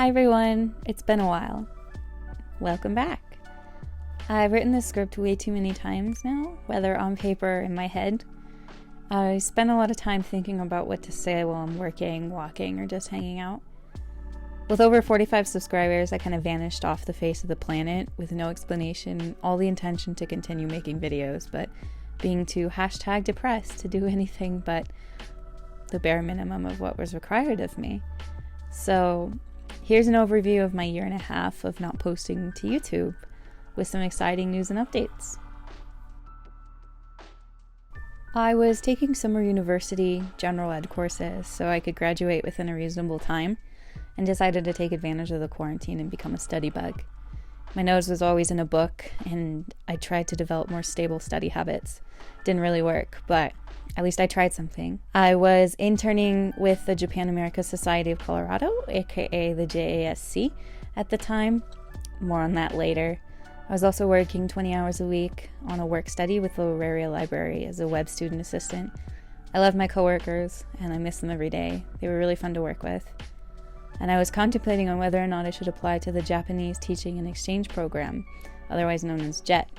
Hi everyone, it's been a while. Welcome back. I've written this script way too many times now, whether on paper or in my head. I spend a lot of time thinking about what to say while I'm working, walking, or just hanging out. With over 45 subscribers, I kind of vanished off the face of the planet with no explanation, all the intention to continue making videos, but being too #depressed to do anything but the bare minimum of what was required of me. So here's an overview of my year and a half of not posting to YouTube with some exciting news and updates. I was taking summer university general ed courses so I could graduate within a reasonable time and decided to take advantage of the quarantine and become a study bug. My nose was always in a book and I tried to develop more stable study habits. Didn't really work, but at least I tried something. I was interning with the Japan America Society of Colorado, aka the JASC, at the time. More on that later. I was also working 20 hours a week on a work study with the Auraria Library as a web student assistant. I love my coworkers and I miss them every day. They were really fun to work with. And I was contemplating on whether or not I should apply to the Japanese Teaching and Exchange Program, otherwise known as JET.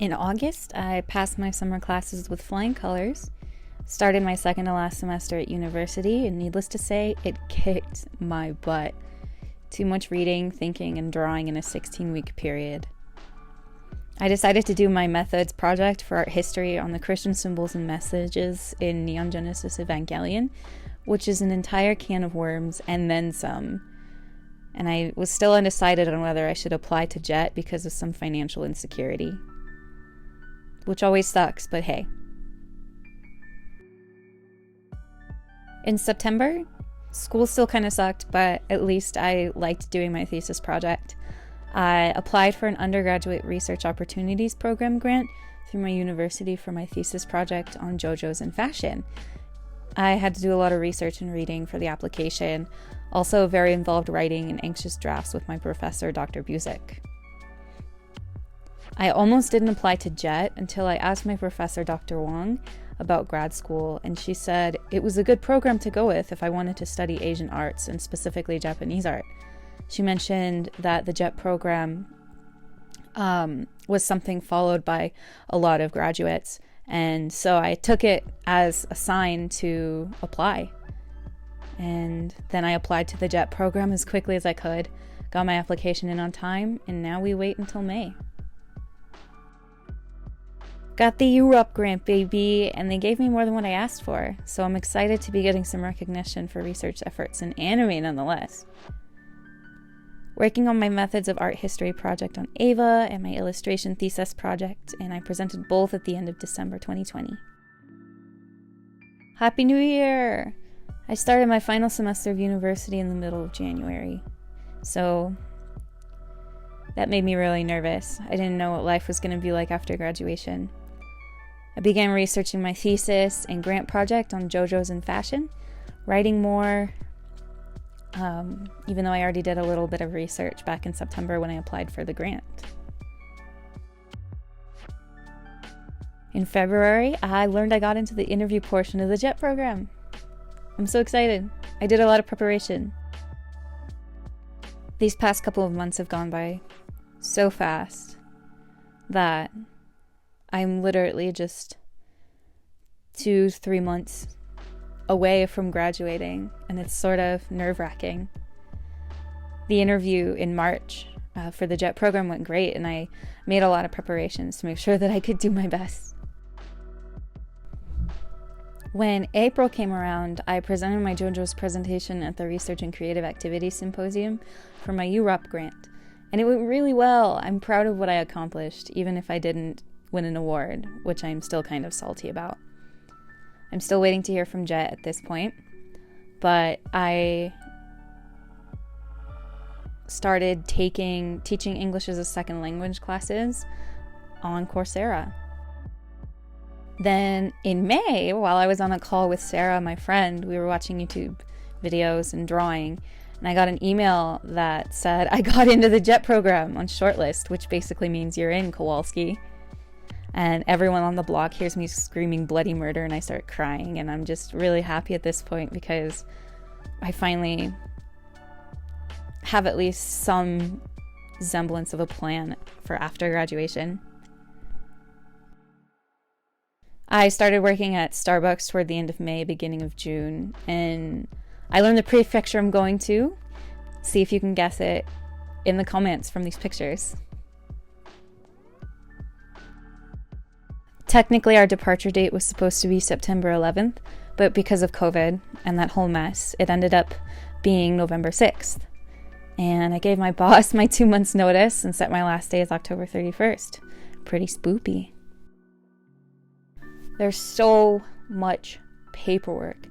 In August, I passed my summer classes with flying colors, started my second to last semester at university, and needless to say, it kicked my butt. Too much reading, thinking, and drawing in a 16-week period. I decided to do my methods project for art history on the Christian symbols and messages in Neon Genesis Evangelion, which is an entire can of worms and then some. And I was still undecided on whether I should apply to JET because of some financial insecurity. Which always sucks, but hey. In September, school still kind of sucked, but at least I liked doing my thesis project. I applied for an undergraduate research opportunities program grant through my university for my thesis project on JoJo's in fashion. I had to do a lot of research and reading for the application, also very involved writing and anxious drafts with my professor, Dr. Busick. I almost didn't apply to JET until I asked my professor, Dr. Wong, about grad school, and she said it was a good program to go with if I wanted to study Asian arts and specifically Japanese art. She mentioned that the JET program was something followed by a lot of graduates, and so I took it as a sign to apply. And then I applied to the JET program as quickly as I could, got my application in on time, and now we wait until May. Got the Europe grant, baby, and they gave me more than what I asked for, so I'm excited to be getting some recognition for research efforts in anime nonetheless. Working on my methods of art history project on Ava and my illustration thesis project, and I presented both at the end of December 2020. Happy New Year! I started my final semester of university in the middle of January, so that made me really nervous. I didn't know what life was going to be like after graduation. I began researching my thesis and grant project on JoJo's in fashion, writing more, even though I already did a little bit of research back in September when I applied for the grant. In February, I learned I got into the interview portion of the JET program. I'm so excited. I did a lot of preparation. These past couple of months have gone by so fast that I'm literally just 2-3 months away from graduating, and it's sort of nerve-wracking. The interview in March for the JET program went great, and I made a lot of preparations to make sure that I could do my best. When April came around, I presented my JoJo's presentation at the Research and Creative Activities Symposium for my UROP grant, and it went really well. I'm proud of what I accomplished, even if I didn't win an award, which I'm still kind of salty about. I'm still waiting to hear from JET at this point, but I started teaching English as a second language classes on Coursera. Then in May, while I was on a call with Sarah, my friend, we were watching YouTube videos and drawing, and I got an email that said I got into the JET program on shortlist, which basically means you're in, Kowalski. And everyone on the block hears me screaming bloody murder and I start crying, and I'm just really happy at this point because I finally have at least some semblance of a plan for after graduation. I started working at Starbucks toward the end of May, beginning of June, and I learned the prefecture I'm going to. See if you can guess it in the comments from these pictures. Technically, our departure date was supposed to be September 11th, but because of COVID and that whole mess, it ended up being November 6th. And I gave my boss my 2 months notice and set my last day as October 31st. Pretty spoopy. There's so much paperwork.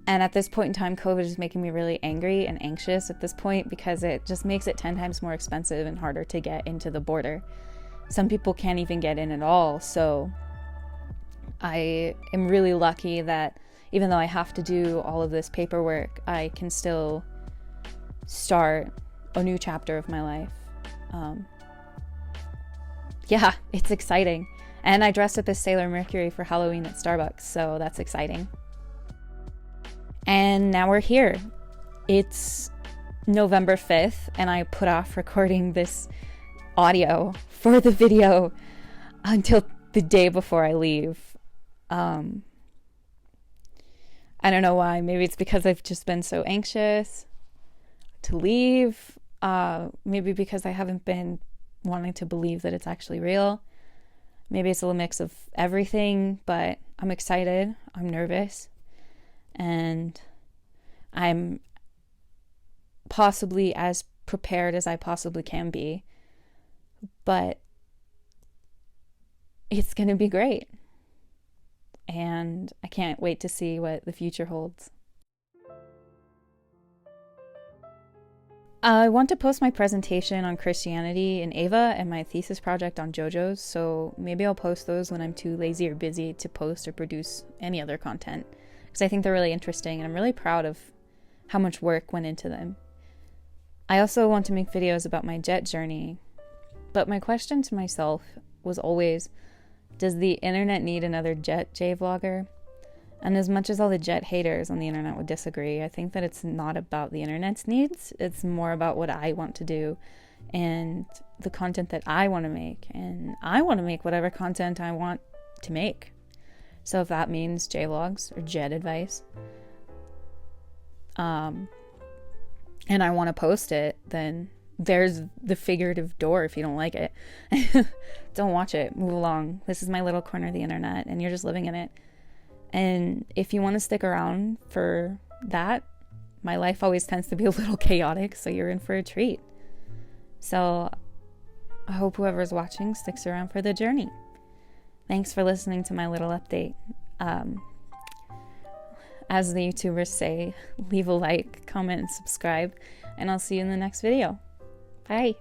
And at this point in time, COVID is making me really angry and anxious at this point because it just makes it 10 times more expensive and harder to get into the border. Some people can't even get in at all. So I am really lucky that even though I have to do all of this paperwork, I can still start a new chapter of my life. Yeah, it's exciting. And I dressed up as Sailor Mercury for Halloween at Starbucks, so that's exciting. And now we're here. It's November 5th, and I put off recording this audio for the video until the day before I leave. I don't know why. Maybe it's because I've just been so anxious to leave. Maybe because I haven't been wanting to believe that it's actually real. Maybe it's a little mix of everything, but I'm excited, I'm nervous, and I'm possibly as prepared as I possibly can be, but it's going to be great, and I can't wait to see what the future holds. I want to post my presentation on Christianity in Ava and my thesis project on JoJo's, so maybe I'll post those when I'm too lazy or busy to post or produce any other content, because I think they're really interesting and I'm really proud of how much work went into them. I also want to make videos about my jet journey, but my question to myself was always, does the internet need another jet J-vlogger? And as much as all the jet haters on the internet would disagree, I think that it's not about the internet's needs. It's more about what I want to do and the content that I want to make. And I want to make whatever content I want to make. So if that means J-vlogs or jet advice, and I want to post it, then there's the figurative door if you don't like it. Don't watch it. Move along. This is my little corner of the internet, and you're just living in it. And if you want to stick around for that, my life always tends to be a little chaotic, so you're in for a treat. So I hope whoever's watching sticks around for the journey. Thanks for listening to my little update. As the YouTubers say, leave a like, comment, and subscribe, and I'll see you in the next video. Bye.